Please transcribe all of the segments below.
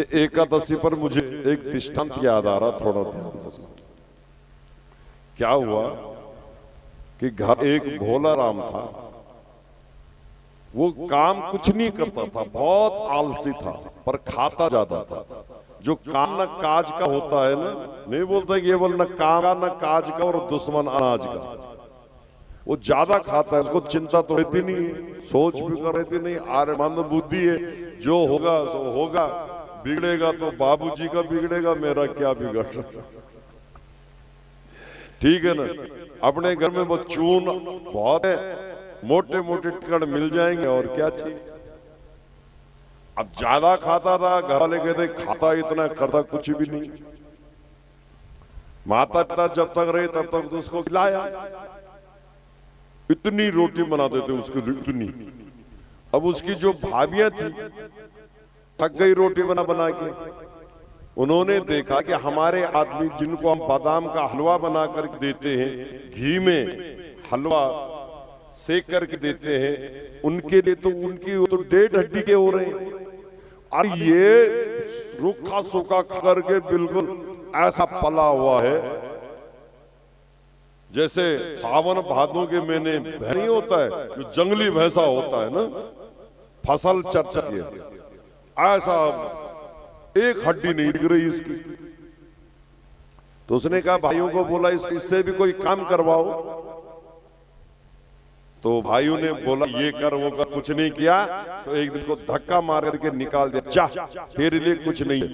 एकादशी पर मुझे एक दृष्टांत याद आ रहा, थोड़ा ध्यान से सुनो। क्या हुआ कि घर एक भोला राम था, वो काम कुछ नहीं करता था, बहुत आलसी था, पर खाता ज्यादा था। जो काम न काज का होता है ना, नहीं बोलते कि ये बोल न काम का न काज का और दुश्मन अनाज का। वो ज्यादा खाता है, उसको चिंता तो रहती नहीं है, सोच भी कर रहती नहीं, आर्यमान बुद्धि है, जो होगा सो होगा, बिगड़ेगा तो बाबूजी का बिगड़ेगा, मेरा क्या बिगड़ रहा। ठीक है ना। अपने घर में वो चून बहुत है, मोटे मोटे टिकड़ मिल जाएंगे और क्या चाहिए। अब ज्यादा खाता था, घर वाले कहते खाता इतना, करता कुछ भी नहीं। माता पिता जब तक रहे तब तक तो उसको खिलाया, इतनी रोटी बना देते उसको, इतनी। अब उसकी जो भाभियां थी थक गई रोटी बना बना के। उन्होंने देखा कि हमारे आदमी जिनको हम बादाम का हलवा बना कर देते हैं, घी में हलवा सेक करके देते हैं, उनके लिए तो उनकी तो 1.5 हड्डी के हो रहे हैं, और ये रूखा सूखा करके बिल्कुल ऐसा पला हुआ है जैसे सावन भादों के महीने नहीं होता है, जो जंगली भैंसा होता है ना, फसल चर्चा के ऐसा एक हड्डी नहीं दिख रही इसकी। तो उसने कहा भाइयों को बोला इससे भी कोई काम करवाओ। तो भाइयों ने बोला ये कर वो कर, कुछ नहीं किया। तो एक दिन को धक्का मार करके निकाल दिया, जा तेरे लिए कुछ नहीं है,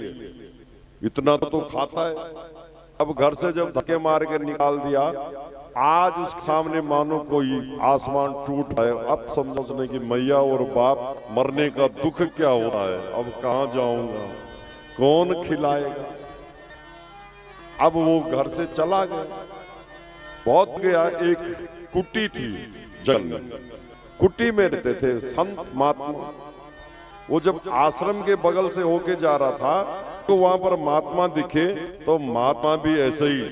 इतना तो खाता है। अब घर से जब धक्के मार के निकाल दिया, आज उसके सामने मानो कोई आसमान टूट है। अब समझने की मैया और बाप मरने का दुख क्या होता है, अब कहां जाऊंगा, कौन खिलाएगा। अब वो घर से चला गया, बहुत गया। एक कुटी थी जंगल, कुटी में रहते थे संत महात्मा। वो जब आश्रम के बगल से होके जा रहा था तो वहां पर महात्मा दिखे, तो महात्मा भी ऐसे ही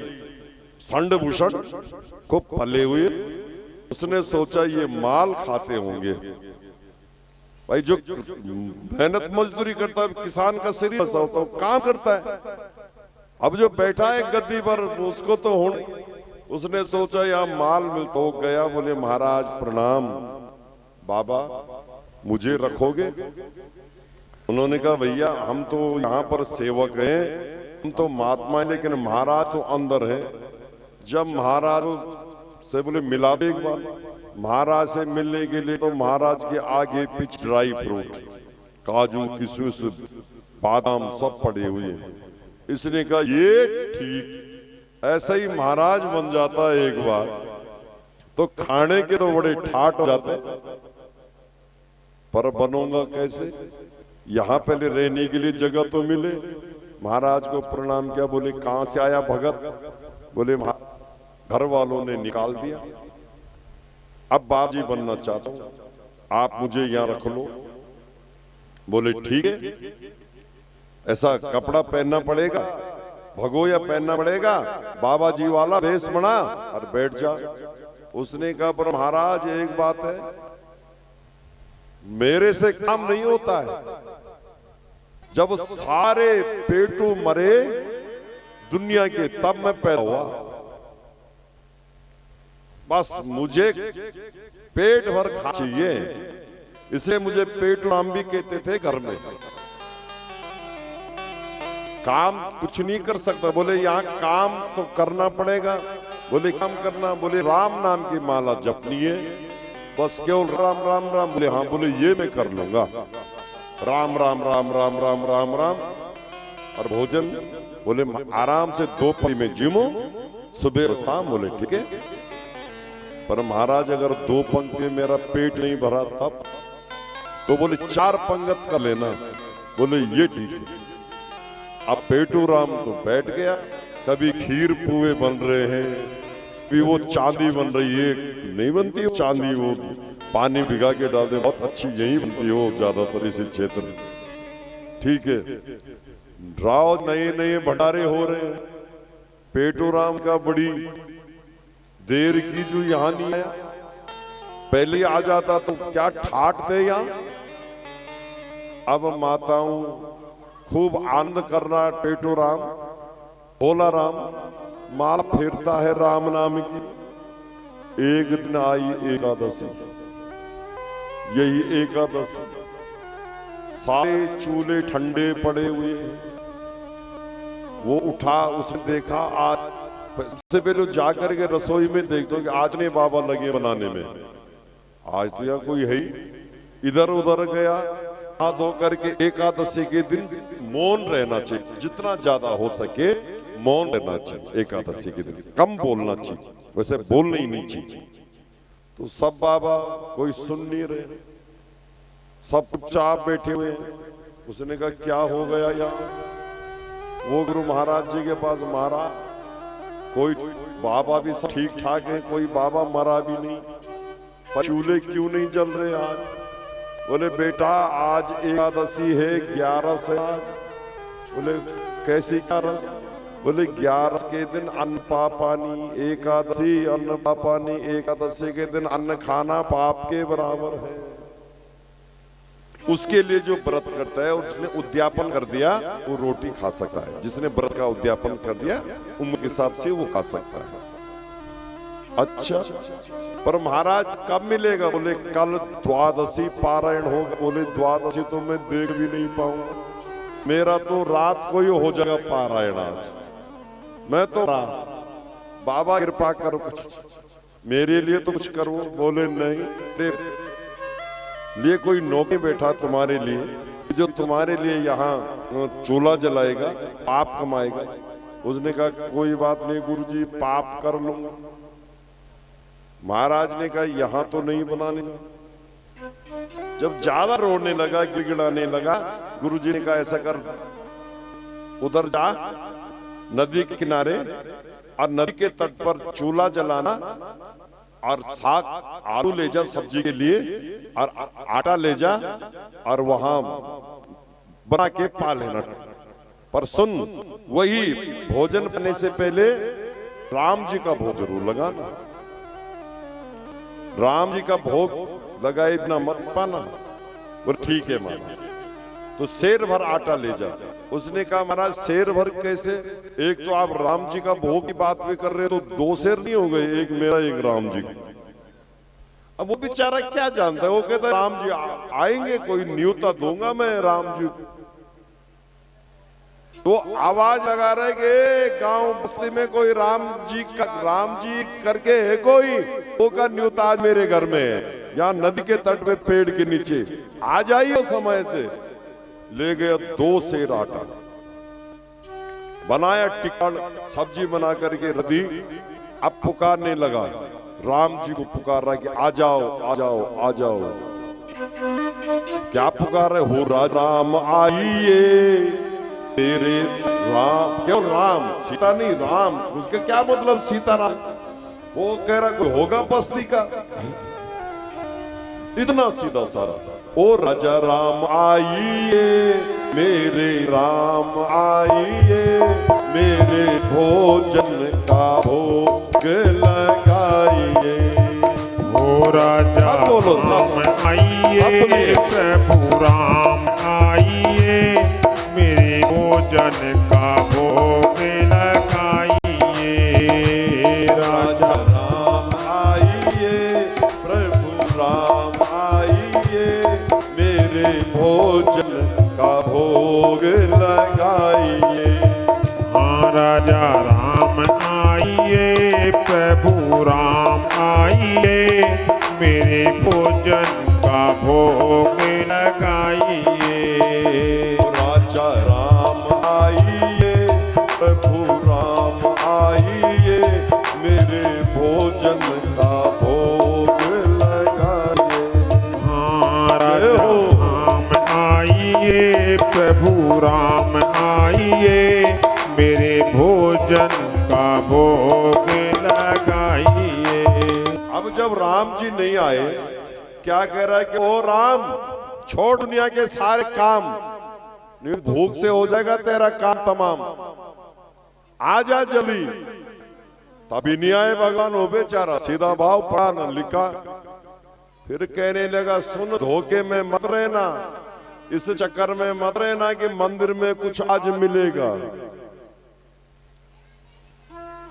संड भूषण को पले हुए। उसने सोचा ये माल खाते होंगे। भाई जो मेहनत मजदूरी करता है, किसान का शरीर ऐसा होता है, काम करता है। अब जो बैठा है गद्दी पर, उसको तो होने। उसने सोचा यहाँ माल मिल तो गया। बोले महाराज प्रणाम, बाबा मुझे रखोगे। उन्होंने कहा भैया हम तो यहाँ पर सेवक हैं, हम तो महात्मा हैं, लेकिन महाराज तो अंदर है। जब महाराज से बोले मिला दे एक बार। महाराज से मिलने के लिए तो महाराज के आगे पीछे ड्राई फ्रूट, काजू किशमिश बादाम सब पड़े हुए हैं। इसने कहा ये ठीक, ऐसा ही महाराज बन जाता है एक बार तो खाने के तो बड़े ठाट हो जाते, पर बनूंगा कैसे। यहां पहले रहने के लिए जगह तो मिले। महाराज को प्रणाम किया, बोले कहां से आया भगत। बोले घर वालों ने निकाल दिया, अब बाजी बनना चाहता हूं, आप मुझे यहां रख लो। बोले ठीक है, ऐसा कपड़ा पहनना पड़ेगा, भगोया पहनना पड़ेगा, बाबा जी वाला भेष बना और बैठ जा। उसने कहा पर महाराज एक बात है, मेरे से काम नहीं होता है। जब सारे पेटू मरे दुनिया के तब मैं पैदा हुआ, बस मुझे पेट भर खा चाहिए, इसलिए मुझे पेट नाम भी कहते थे घर में। काम कुछ नहीं कर सकता। बोले यहाँ काम तो करना पड़ेगा। बोले काम करना, बोले राम नाम की माला जपनी है, बस केवल राम राम राम। बोले हाँ, बोले ये मैं कर लूंगा, राम राम राम राम राम राम राम। और भोजन बोले आराम से 2 पंक्ति में जिमो, सुबह और शाम। बोले ठीक है, पर महाराज अगर 2 पंक्ति में मेरा पेट नहीं भरा तब तो बोले 4 पंगत कर लेना। बोले ये ठीक है। अब पेटू राम तो बैठ गया, कभी खीर पुए बन रहे हैं, कभी वो चांदी बन रही है, नहीं बनती वो चांदी, वो पानी भिगा के डाल दे, बहुत अच्छी यही बनती हो ज्यादातर इसी क्षेत्र में। ठीक है, ड्राव नए नए भंडारे हो रहे हैं। पेटू राम का बड़ी देर की जो यहां नहीं आया, पहले आ जाता तो क्या ठाट दे यहां। अब माताओं खूब आनंद करना, टेटो राम, भोला राम, माला फेरता है राम नाम की। एक दिन आई एकादशी, यही एकादशी, सारे चूल्हे ठंडे पड़े हुए हैं। वो उठा, उसने देखा, आज सबसे पहले जाकर के रसोई में देखता कि आज नहीं बाबा लगे बनाने में, आज तो यहाँ कोई है ही। इधर उधर गया, हाथ धो करके एकादशी के दिन मौन रहना चाहिए, जितना ज्यादा हो सके मौन रहना चाहिए। एकादशी के दिन कम बोलना चाहिए, वैसे बोलना ही नहीं चाहिए। तो सब बाबा कोई सुन नहीं रहे, सब चुपचाप बैठे हुए हैं। उसने कहा क्या हो गया यार? वो गुरु महाराज जी के पास मारा, कोई बाबा भी सब ठीक ठाक है, कोई बाबा मरा भी नहीं, पर चूल्हे क्यों नहीं जल रहे आज? बोले बेटा आज एकादशी है, 11 है आज। बोले कैसी 11? बोले 11 के दिन अन्न पापानी, एकादशी अन्न पापानी, एकादशी के दिन अन्न खाना पाप के बराबर है। उसके लिए जो व्रत करता है, उसने उद्यापन कर दिया, वो रोटी खा सकता है। जिसने व्रत का उद्यापन कर दिया, उम्र के हिसाब से वो खा सकता है। अच्छा, पर महाराज कब मिलेगा? बोले कल द्वादशी पारायण होगा। बोले द्वादशी तो मैं देख भी नहीं पाऊंगा, मेरा तो रात को ही हो जाएगा पारायण आज, मैं तो बाबा कृपा करो, कुछ मेरे लिए तो कुछ करो। बोले नहीं, तेरे लिए कोई नौकरी बैठा तुम्हारे लिए, जो तुम्हारे लिए यहाँ चूल्हा जलाएगा, पाप कमाएगा। उसने कहा कोई बात नहीं गुरुजी, पाप कर लूंगा। महाराज ने कहा यहाँ तो नहीं बनाने। जब ज्यादा रोने लगा, गिड़गिड़ाने लगा, गुरुजी ने कहा ऐसा कर, उधर जा नदी के किनारे, और नदी के तट पर चूल्हा जलाना, और साग आलू ले जा सब्जी के लिए, और आटा ले जा, और वहां बना के पा लेना। पर सुन, वही भोजन करने से पहले राम जी का भोग जरूर लगाना। राम जी का भोग लगाए बिना मत पाना। बोले ठीक है महाराज। तो शेर भर आटा ले जा। उसने कहा महाराज शेर भर कैसे? एक तो आप राम जी का भोग की बात भी कर रहे हो, तो 2 शेर नहीं हो गए, एक मेरा एक राम जी। अब वो बेचारा क्या जानता है, वो कहता है राम जी आएंगे, कोई न्योता दूंगा मैं राम जी। तो आवाज लगा रहे कि गांव बस्ती में कोई राम जी करके है कोई, वो का न्योता आज मेरे घर में है, यहाँ नदी के तट पे पेड़ के नीचे, आ जाइए समय से। ले गया 2 शेर आटा, बनाया टिक्का, सब्जी बना करके रदी। अब पुकारने लगा, राम जी को पुकार रहा कि आ जाओ आ जाओ आ जाओ। क्या पुकार रहे हो? राम आइए तेरे राम। क्यों राम? सीता नहीं, राम। उसके क्या मतलब सीताराम? वो कह रहा कोई होगा बस्ती का, इतना सीधा सारा। ओ राजा राम आइए, मेरे राम आइए, मेरे भोजन का भोग लगाइए। ओ राजा राम आइए, प्रभु राम आइए, मेरे भोजन का भोग लगाइए। राजा राम आइए, प्रभु राम आइए, मेरे भोजन का भोग लगाइए। हाँ राजा राम आइए, प्रभु राम आइए, मेरे भोजन का भोग लगाइए। राजा राम आइए, प्रभु राम आइए, मेरे भोजन का भोग लगाइए। हाँ राजा राम आइए, प्रभु राम आइए, मेरे भोजन का भोग लगाइए। अब जब राम जी नहीं आए, क्या कह रहा है कि ओ राम छोड़ दुनिया के सारे काम, नहीं भूख से हो जाएगा तेरा काम तमाम, आ जा जल्दी। तभी नहीं आए भगवान, वो बेचारा सीधा भाव पढ़ा न लिखा। फिर कहने लगा सुन, धोखे में मत रहना, इस चक्कर में मत रहना कि मंदिर में कुछ आज मिलेगा।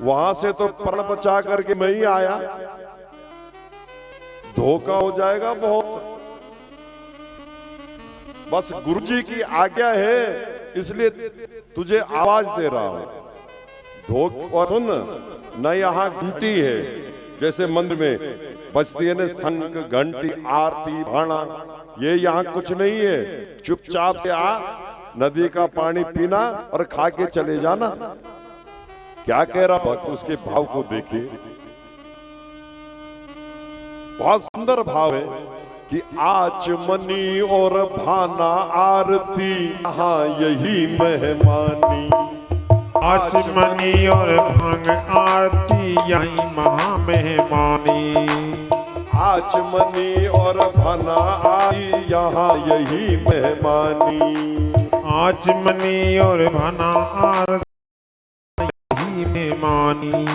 वहां से तो प्रण बचा करके मैं ही आया, धोखा हो जाएगा बहुत। बस गुरुजी की आज्ञा है, इसलिए तुझे आवाज दे रहा हूं। और सुन न, यहाँ घंटी है जैसे मंदिर में बजती है ना, शंख घंटी आरती भाना, ये यहाँ कुछ नहीं है। चुपचाप से आ, नदी का पानी पीना और खा के चले जाना। क्या कह रहा भक्त, उसके भाव को देखिए, बहुत सुंदर भाव है कि आचमनी और भाना आरती यहाँ यही मेहमानी। आचमनी और भांग आरती यही महा मेहमानी। आचमनी और भाना आरती यहाँ यही मेहमानी। आचमनी और भाना आरती यही मेहमानी।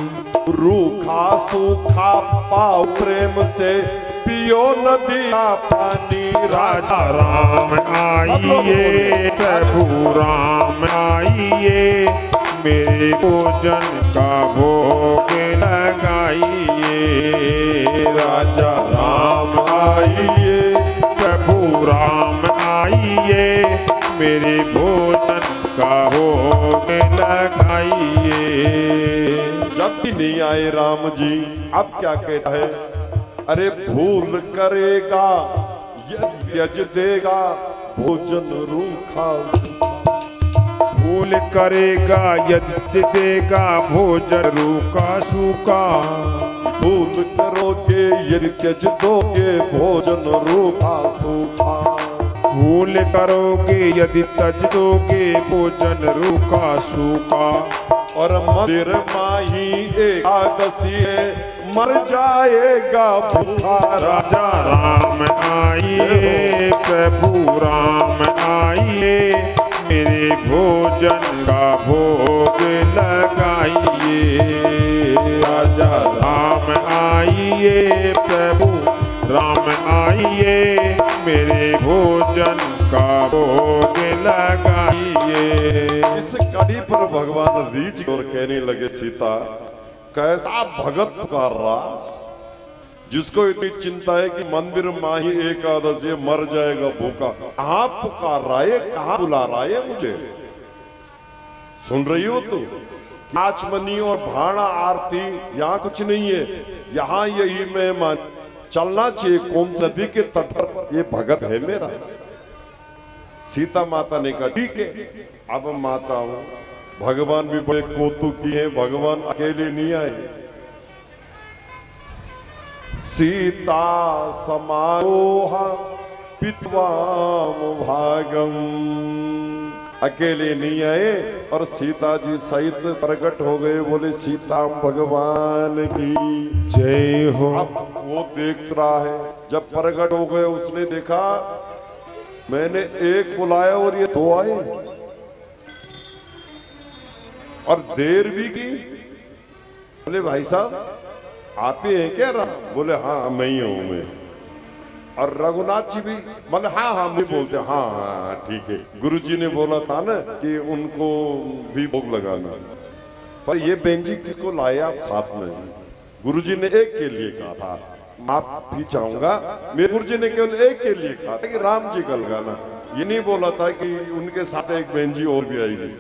रूखा सूखा पाओ प्रेम से पियो नदी का पानी। राजा राम आइए, प्रभु राम आइए, मेरे भोजन का भोग लगाइए। राजा राम आइए, प्रभु राम आइए, मेरे भोजन का भोग लगाइए। जब भी नहीं आए राम जी, अब क्या कहता है? अरे भूल करेगा यज देगा भोजन रूखा। भूल करेगा यदि देगा भोजन रूखा सूखा। भूल करोगे यदि त्यज दोगे भोजन रूखा सूखा। भूल करोगे यदि तज दोगे भोजन रूखा सूखा। और मंदिर माही एकादशी मर जाएगा भूखा। राजा राम आइए, प्रभु राम आइए, मेरे भोजन का भोग लगाइए। राजा राम आइए, प्रभु राम आइए, मेरे भोजन का भोग लगाइए। इस कड़ी पर भगवान रीझ और कहने लगे, सीता कैसा भगत पुकार रहा, जिसको इतनी चिंता है कि मंदिर माही एकादशी मर जाएगा भूखा। कहां पुकार रहा है, कहां बुला रहा है मुझे? सुन रही हो तू? आचमनी और भाणा आरती यहाँ कुछ नहीं है, यहाँ यही मेहमान। चलना चाहिए कौन नदी के तट पर, ये भगत है मेरा। सीता माता ने कहा ठीक है, अब माता हूं। भगवान भी बड़े कौतुकी हैं, भगवान अकेले नहीं आए। सीता समारोहा पित्वाम भागम, अकेले नहीं आए और सीता जी सहित प्रकट हो गए। बोले सीता भगवान की जय हो। अब वो देख रहा है, जब प्रकट हो गए उसने देखा मैंने एक बुलाया और ये दो आए, और देर भी की। बोले भाई साहब आप ही हैं क्या? बोले हाँ मैं ही हूं मैं। और रघुनाथ जी भी बोले हाँ हाँ नहीं बोलते, हाँ हाँ ठीक है। गुरुजी ने बोला था ना कि उनको भी भोग लगाना, पर ये बहन जी किसको लाए आप साथ में? गुरुजी ने एक के लिए कहा था, आप भी चाहूंगा। मेरे गुरुजी ने केवल एक के लिए कहा था कि राम जी का लगाना, ये नहीं बोला था कि उनके साथ एक बहन जी और भी आएगी।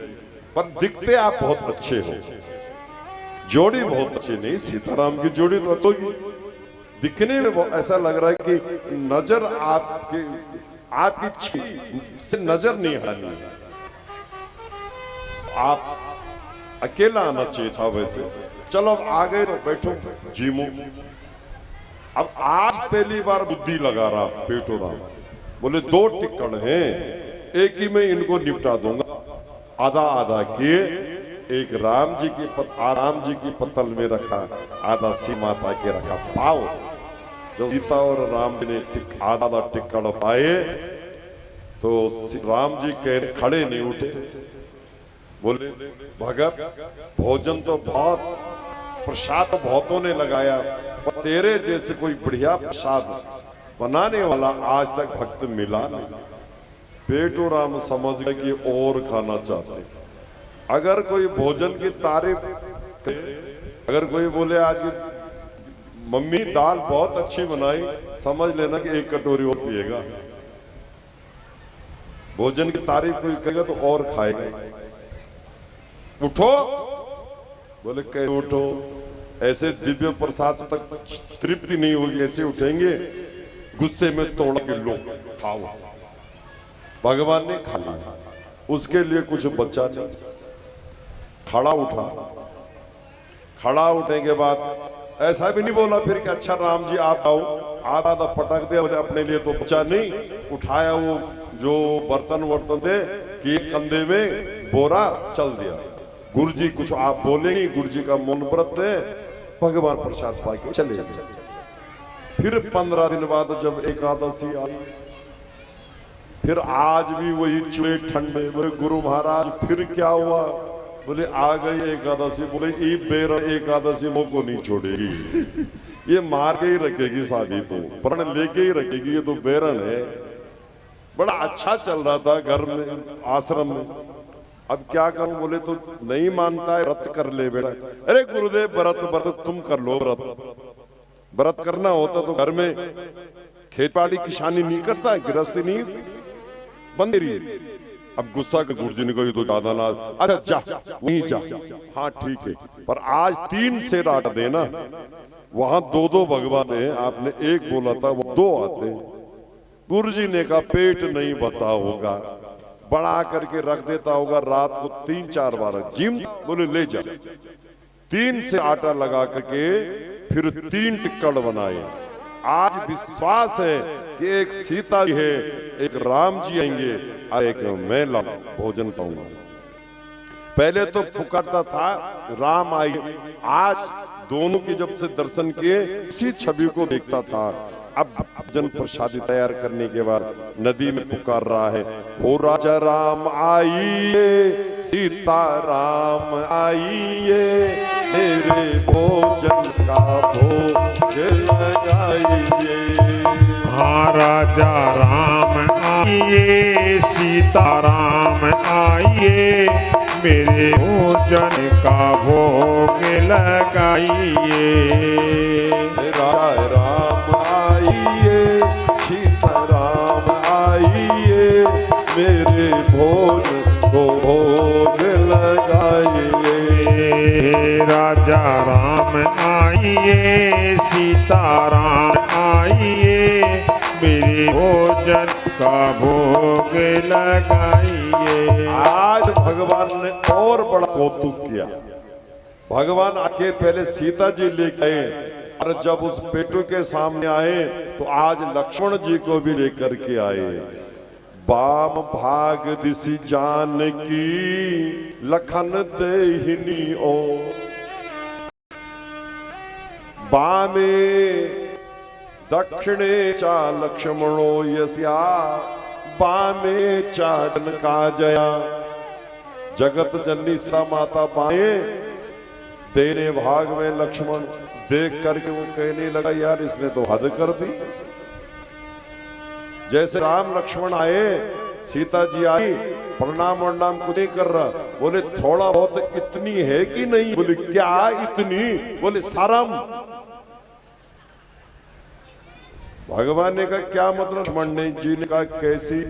पर दिखते आप बहुत अच्छे हो, जोड़ी बहुत अच्छी नहीं, सीताराम की जोड़ी तो अच्छी होगी। दिखने में ऐसा लग रहा है कि नजर आपकी से नजर नहीं हटानी, आप अकेला आना चाहिए था वैसे। चलो अब आ गए तो बैठो जीमो। अब आज पहली बार बुद्धि लगा रहा पेटो राम। बोले दो टिक्कड़ हैं, एक ही में इनको निपटा दूंगा। आधा आधा किए, एक राम जी की पतल में रखा, आधा सी माता के रखा। पाओ जब सीता और राम जी ने आधा टिक्कड़ पाए तो राम जी कह खड़े नहीं उठे। बोले भगत भोजन तो बहुत, प्रसाद तो बहुतों ने लगाया, पर तेरे जैसे कोई बढ़िया प्रसाद बनाने वाला आज तक भक्त मिला नहीं। पेटू राम समझ गए कि और खाना चाहते। अगर कोई भोजन की तारीफ, अगर कोई बोले आज की मम्मी दाल बहुत अच्छी बनाई, समझ लेना कि एक कटोरी और पिएगा। भोजन की तारीफ कोई कहेगा तो और खाएगा। उठो, बोले कैसे उठो, ऐसे दिव्य प्रसाद तक तृप्ति नहीं होगी, ऐसे उठेंगे गुस्से में तोड़ के लो खाओ। भगवान ने खा लिया, उसके लिए कुछ बचा नहीं। खड़ा उठा, खड़ा उठने के बाद ऐसा भी नहीं बोला फिर कि अच्छा राम जी आप आओ, आधा आधा पटक दे, अपने लिए तो बचा नहीं। उठाया वो जो बर्तन वर्तन थे कि कंधे में बोरा, चल दिया। गुरु जी कुछ आप बोलेंगे, गुरु जी का मौन व्रत है, भगवान प्रसाद पाके चले गए। फिर 15 दिन बाद जब एकादशी आई, फिर आज भी वही चूल्हे ठंडे। बोले गुरु महाराज फिर क्या हुआ? बोले आ गई एकादशी। बोले ई बेर एकादशी मोको नहीं छोड़ेगी, ये मार के ही रखेगी, शादी तो प्रण लेके ही रखेगी, ये तो बेरन है। बड़ा अच्छा चल रहा था घर में, आश्रम में। अब क्या करूं? बोले तो नहीं मानता है, व्रत कर ले बेटा। अरे गुरुदेव व्रत व्रत तुम कर लो, व्रत करना होता तो घर में खेतबाड़ी किसानी नहीं करता है, गृहस्थी नहीं बंद रही। अब गुस्सा के गुरु जी ने कही तो ज्यादा ना, अरे जा वहीं जा। हाँ ठीक है, पर आज 3 शेर आटा देना, वहां 2-2 भगवान हैं, आपने एक बोला था वो 2 आते। गुरु जी ने कहा पेट नहीं बता होगा, बड़ा करके रख देता होगा, रात को 3-4 बार जिम। बोले ले जा। 3 से आटा लगा करके फिर 3 टिक्कड़ बनाए। आज विश्वास है कि एक सीता जी है, एक राम जी आएंगे और एक मैं भोजन खाऊंगा। पहले तो पुकारता था राम आई, आज दोनों की जब से दर्शन किए उसी छवि को देखता था। अब भोजन प्रसादी तैयार करने के बाद नदी में पुकार रहा है, हो राजा राम आइए, सीता राम आइए, मेरे भोजन का भोग लगाइए। हाँ राजा राम आइए, सीता राम आइए, मेरे भोजन का भोग लगाइए। राजा राम आइए, सीता राम आइए, मेरे भोजन को भोग लगाइए। राजा राम आइए, सीता राम आइए, मेरे भोजन का भोग लगाइए। आज भगवान ने और बड़ा कौतुक किया। भगवान आके पहले सीता जी ले गए, और जब उस पेटू के सामने आए तो आज लक्ष्मण जी को भी लेकर के आए। बाम भाग दिसी जान की, लखन देहिनी ओ, बामे दक्षिणे चा लक्ष्मणो यस्या, बामे चा जनकाजया। जगत जननी सा माता बाएं, देने भाग में लक्ष्मण। देख करके वो कहने लगा यार इसने तो हद कर दी। जैसे राम लक्ष्मण आए, सीता जी आई, प्रणाम वरनाम कुछ नहीं कर रहा। बोले थोड़ा बहुत इतनी है कि नहीं? बोले क्या इतनी? बोले सारम। भगवान ने कहा क्या मतलब? लक्ष्मण ने जी ने कहा कैसी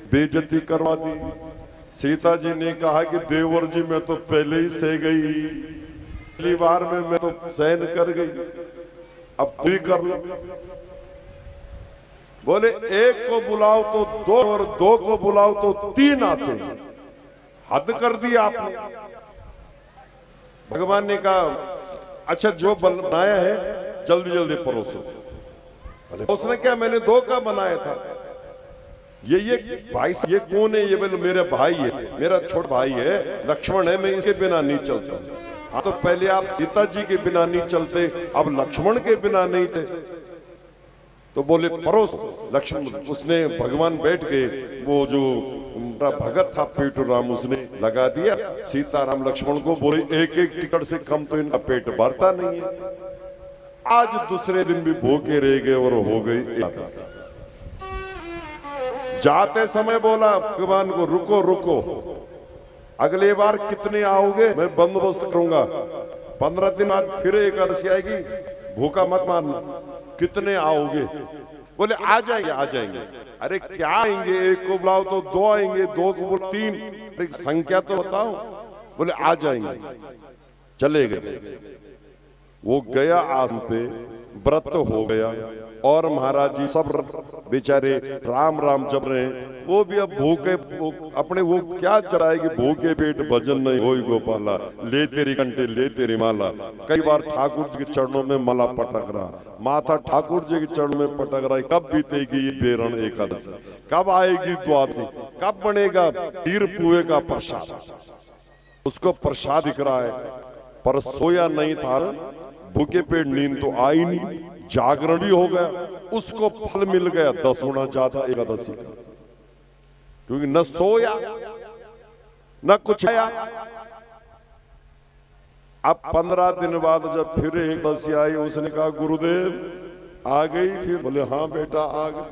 बेइज्जती करवा दी। सीता जी ने कहा कि देवर जी मैं तो पहले ही सह गई, पहली बार में मैं तो सहन कर गई, अब तू ही कर लो। बोले एक को बुलाओ तो 2 और 2 को बुलाओ तो 3 आते हैं, हद कर दी आपने। भगवान ने कहा अच्छा जो बनाया है जल्दी जल्दी परोसो। उसने क्या मैंने 2 का बनाया था। ये भाई ये कौन है? ये बोले मेरे भाई है, मेरा छोटा भाई है, लक्ष्मण है, मैं इसके बिना नहीं चलता। हाँ तो पहले आप सीता जी के बिना नहीं चलते, अब लक्ष्मण के बिना नहीं थे। तो बोले परोस लक्ष्मण। उसने भगवान बैठ के वो जो भगत था पेटू राम, उसने लगा दिया। सीता राम लक्ष्मण को बोले एक एक टिकट से कम तो इनका पेट भरता नहीं है। आज दूसरे दिन भी भूखे रह गए और हो गई एकादशी। जाते समय बोला भगवान को, रुको रुको, अगली बार कितने आओगे मैं बंदोबस्त करूंगा, 15 दिन बाद फिर एकादशी आएगी, भूखा मत मारना, कितने आओगे? बोले आ जाएंगे आ जाएंगे। अरे क्या आएंगे, एक को बुलाओ तो 2 आएंगे, 2 को बुलाओ 3, अरे संख्या तो बताओ। बोले आ जाएंगे। चले गए, वो गया आसन पे, व्रत हो गया और महाराज जी सब बेचारे राम राम जप रहे हैं। वो भी अब भूखे, अपने वो क्या चलाएगी, भूखे पेट भजन नहीं होई गोपाला, ले तेरी कंटे ले तेरी माला। कई बार ठाकुर जी के चरणों में माला पटक रहा, माथा ठाकुर जी के चरणों में पटक रहा है। कब बीतेगी ये बेरण एकादशी, कब आएगी द्वादशी, कब बनेगा तीर पुए का प्रसाद? उसको प्रसाद दिख रहा है, पर सोया नहीं था, भूखे पेट नींद तो आई नहीं, जागरण भी हो गया, उसको फल मिल गया 10 गुना ज्यादा एकादशी का, क्योंकि न सोया न कुछ आया। अब 15 दिन बाद जब फिर एकादशी आई, उसने कहा गुरुदेव आ गई? फिर बोले हाँ बेटा आ गई।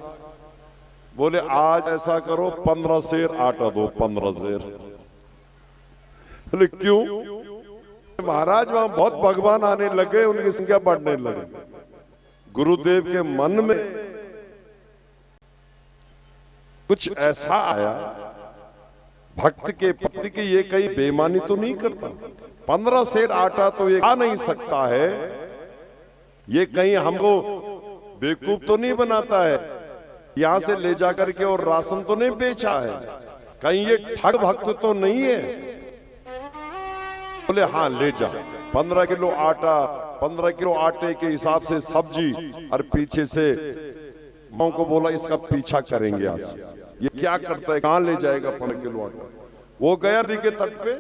बोले आज ऐसा करो 15 सेर आटा दो, 15 सेर। बोले क्यों? महाराज वहां बहुत भगवान आने लगे, उनकी संख्या बढ़ने लगी। गुरुदेव के मन में कुछ ऐसा आया, भक्त के प्रति की ये कहीं बेईमानी तो नहीं करता, 15 सेर आटा तो ये खा नहीं सकता है, ये कहीं हमको बेवकूफ तो नहीं बनाता है, यहां से ले जाकर के और राशन तो नहीं बेचा है, कहीं ये ठग भक्त तो नहीं है? बोले हाँ ले जा। 15 किलो आटा, 15 किलो आटे के हिसाब से सब्जी, और पीछे से मां को बोला इसका पीछा करेंगे आज, ये क्या करता है, कहां ले जाएगा 15 किलो आटा? वो गया नदी के तट पे,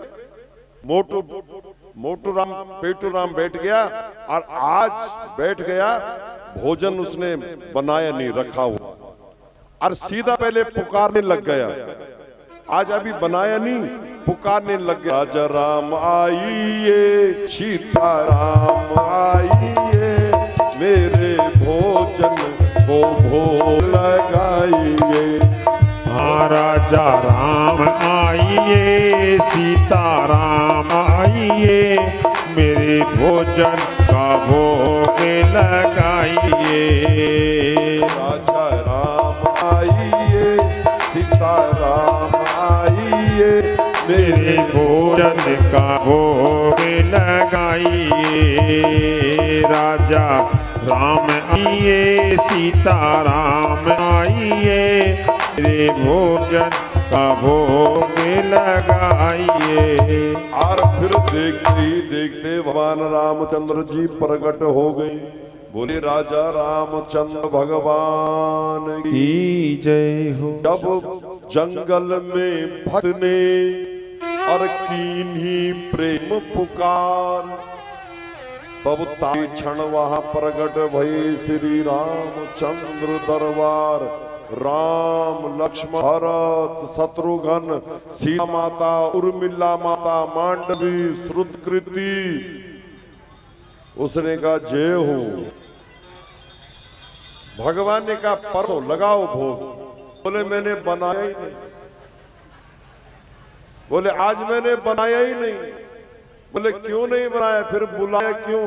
मोटू राम पेटू राम बैठ गया, और आज बैठ गया, भोजन उसने बनाया नहीं, रखा हुआ, और सीधा पहले पुकारने लग गया। आज अभी बनाया नहीं, पुकारने लग गया, राजा राम आइए, सीता राम आइए, मेरे भोजन को भोग लगाइए। हाँ राजा राम आइए, सीता राम आइए, मेरे भोजन का भोग लगाइए। राजा राम आइए, सीता राम आइए, मेरे भोजन का भोग लगाइए। राजा राम आइए, सीता राम आइए, मेरे भोजन का भोग लगाइए। और फिर देखते ही देखते भगवान रामचंद्र जी प्रकट हो गए। बोले राजा रामचंद्र भगवान की जय हो। जब जंगल में भक्त ने और कीन्ही प्रेम पुकार, तब ताई क्षण वहां प्रकट भये श्री रामचंद्र दरबार। राम लक्ष्मण भरत शत्रुघ्न सीता माता उर्मिला माता मांडवी श्रुतकृति। उसने कहा जय हो। भगवान ने कहा परसों लगाओ भोग। बोले मैंने बनाया ही नहीं। बोले आज मैंने बनाया ही नहीं। बोले क्यों नहीं बनाया, फिर बुलाया क्यों?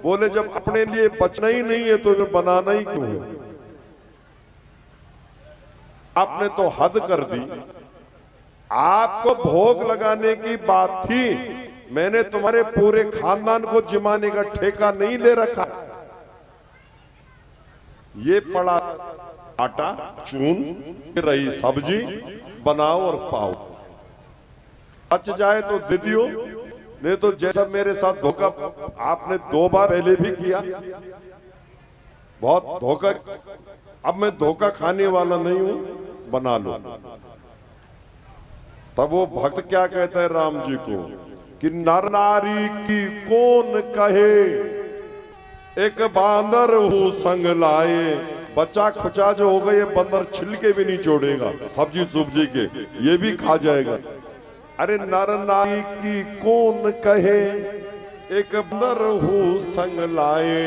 बोले जब अपने लिए बचना ही नहीं है तो बनाना ही क्यों है? आपने तो हद कर दी। आपको भोग लगाने की बात थी, मैंने तुम्हारे पूरे खानदान को जिमाने का ठेका नहीं ले रखा। ये पड़ा आटा चून रही सब्जी बनाओ और पाओ, बच जाए तो दे दियो, नहीं तो जैसा मेरे साथ धोखा आपने 2 बार पहले भी किया, बहुत धोखा। अब मैं धोखा खाने वाला नहीं हूं, बना लो। तब वो भक्त क्या कहता है राम जी को कि नर नारी की कौन कहे, एक बांदर हूं संग लाए। बच्चा खुचा जो हो गए, बंदर छिलके भी नहीं छोड़ेगा सब्जी सुब्जी के, ये भी खा जाएगा। अरे नर नारी की कौन कहे, एक बांदर हूं संग लाए।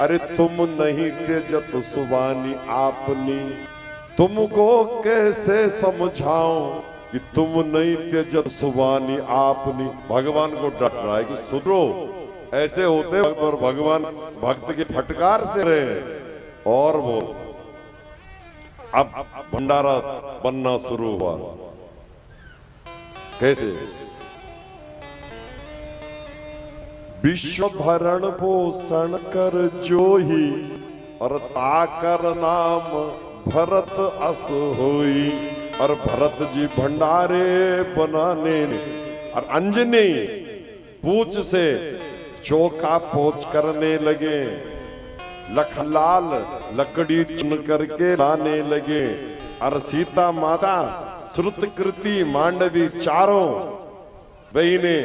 अरे तुम नहीं के जत सुबानी आपनी, तुमको कैसे समझाऊं कि तुम नहीं थे जब सुबानी आपने। भगवान को डर रहा है कि सुधरो, ऐसे होते और भगवान भक्त की फटकार से रहे। और वो अब भंडारा बनना शुरू हुआ। कैसे? विश्व भरण पोषण कर जो ही और ताकर नाम भरत अस होई। और भरत जी भंडारे बनाने और अंजनी पूछ से चौका पोच करने लगे। लखनलाल लकड़ी चुन करके लाने लगे। और सीता माता श्रुतकृति मांडवी चारों बहने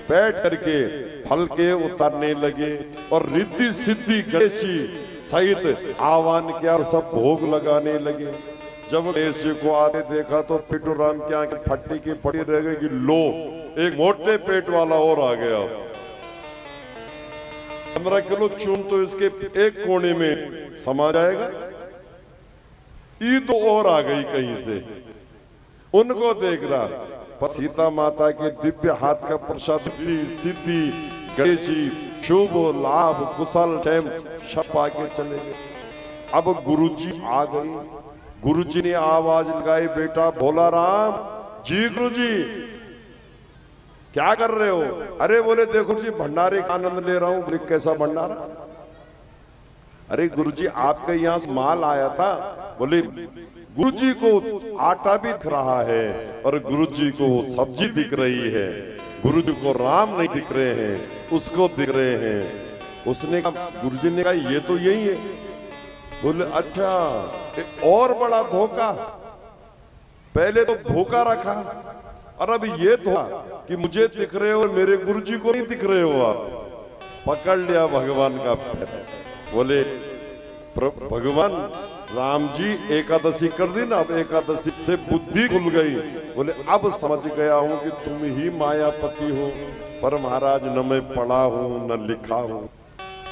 बैठ करके फल के उतारने लगे। और रिद्धि सिद्धि गणेशी सहित आह्वान किया और सब भोग लगाने लगे। जब गणेश जी को आते देखा तो पिटूराम की आंखें फट्टी की पड़ी रह गई कि लो, एक मोटे पेट वाला और आ गया। 15 किलो चून तो इसके एक कोने में समा जाएगा। ईद तो और आ गई कहीं से, उनको देख रहा। पर सीता माता के दिव्य हाथ का प्रसाद सिद्धि गणेशी शुभ लाभ कुशल क्षेम सब पाके चले गए। अब गुरुजी आ गई। गुरुजी ने आवाज लगाई, बेटा भोला राम जी। गुरुजी क्या कर रहे हो? अरे बोले देखो जी भंडारे का आनंद ले रहा हूं। बोले कैसा भंडारा? अरे गुरुजी आपके यहां से माल आया था। बोले गुरुजी को आटा भी दिख रहा है और गुरुजी को सब्जी दिख रही है। गुरुजी को राम नहीं दिख रहे हैं, उसको दिख रहे हैं। उसने कहा, गुरुजी ने कहा ये तो यही है। बोले अच्छा, एक और बड़ा धोखा। पहले तो भूखा रखा और अब ये धोखा कि मुझे दिख रहे हो, मेरे गुरुजी को नहीं दिख रहे हो आप। पकड़ लिया भगवान का पैर। बोले भगवान राम जी एकादशी कर दी ना, अब एकादशी से बुद्धि खुल गई। बोले अब समझ गया हूं कि तुम ही मायापति हो। पर महाराज न मैं पढ़ा हूं न लिखा हूं,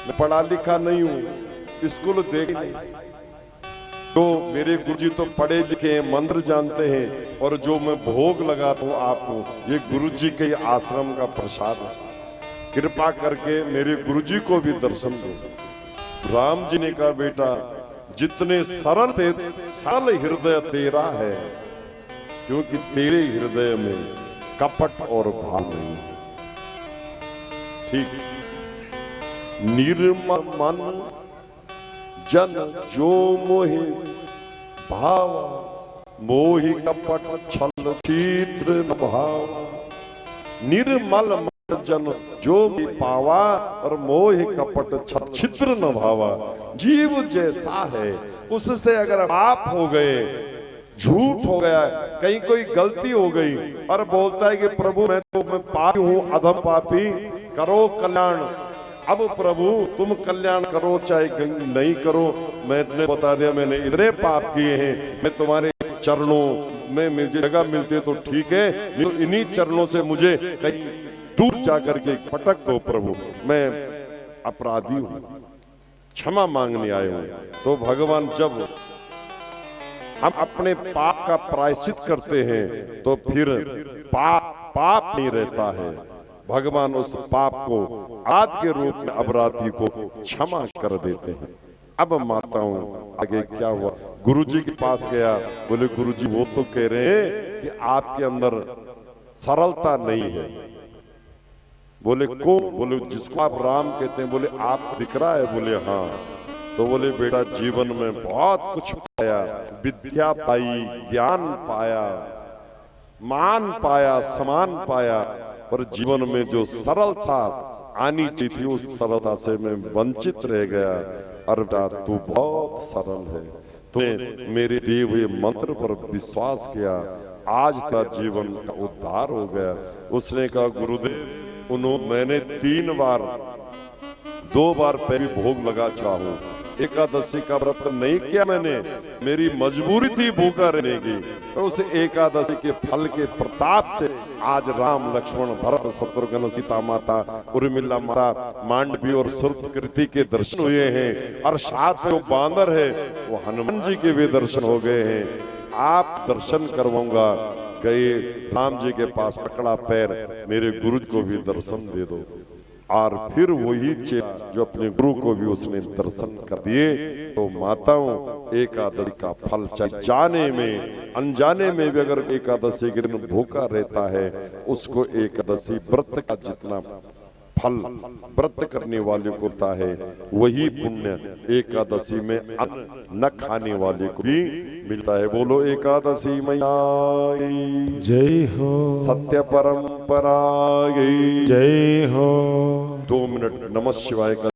मैं पढ़ा लिखा नहीं हूं, स्कूल देख नहीं। तो मेरे गुरुजी तो पढ़े लिखे हैं, मंत्र जानते हैं। और जो मैं भोग लगाता हूं आपको, ये गुरुजी के आश्रम का प्रसाद है। कृपा करके मेरे गुरुजी को भी दर्शन दो। राम जी ने कहा, बेटा जितने सरल थे, सरल हृदय तेरा है, क्योंकि तेरे हृदय में कपट और भाव नहीं। ठीक, निर्मल मन जन जो मोहि भावा, मोहि कपट छल छिद्र न भावा। निर्मल मन जन जो भी पावा और मोह कपट छल छिद्र न भावा। जीव जैसा है उससे अगर पाप हो गए, झूठ हो गया, कहीं कोई गलती हो गई और बोलता है कि प्रभु मैं पापी हूं, अधम पापी, करो कल्याण। अब प्रभु तुम कल्याण करो चाहे नहीं करो, मैंने बता दिया मैंने इतने पाप किए हैं, मैं तुम्हारे चरणों में मुझे जगह मिलती तो ठीक है, तो इन्हीं चरणों से मुझे कहीं दूर जाकर के पटक दो प्रभु, मैं अपराधी हूं, क्षमा मांगने आए हूं। तो भगवान जब हम अपने पाप का प्रायश्चित करते हैं तो फिर पाप नहीं रहता है। भगवान उस पाप को आज के रूप में अपराधी को क्षमा कर देते हैं। अब माताओं आगे क्या हुआ? गुरुजी के पास गया। बोले गुरुजी वो तो कह रहे हैं कि आपके अंदर सरलता नहीं है। बोले को? बोले जिसको आप राम कहते हैं। बोले आप दिख रहा है? बोले हाँ। तो बोले बेटा जीवन में बहुत कुछ पाया, विद्या पाई, ज्ञान पाया, मान पाया, सम्मान पाया, पर जीवन में जो सरलता आनी चाहिए थी उस सरलता से मैं वंचित रह गया। अरे बेटा तू बहुत सरल है, तूने मेरे दिए हुए मंत्र पर विश्वास किया, आज का जीवन का उद्धार हो गया। उसने कहा गुरुदेव मैंने 3 बार 2 बार पहले भोग लगा चुका हूँ, एकादशी का व्रत नहीं किया मैंने, मेरी मजबूरी थी भूखा रहने की। तो उस एकादशी के फल के प्रताप से आज राम लक्ष्मण भरत शत्रुघ्न सीता माता उर्मिला माता मांडवी और सुरकृति के दर्शन हुए हैं और साथ में जो बांदर है वो हनुमान जी के भी दर्शन हो गए हैं। आप दर्शन करवाऊंगा, गए राम जी के पास पकड़ा पैर, मेरे गुरु को भी दर्शन दे दो। और फिर वही चेला जो अपने गुरु को भी उसने दर्शन कर दिए। तो माताओं, एकादशी का फल चाहे जाने में अनजाने में भी अगर एकादशी के दिन भूखा रहता है, उसको एकादशी व्रत का जितना फल व्रत करने वाले को होता है, वही पुण्य एकादशी में अन्न न खाने वाले को भी मिलता है। बोलो एकादशी मैया जय हो, सत्य परंपरा जय हो। 2 मिनट नमः शिवाय का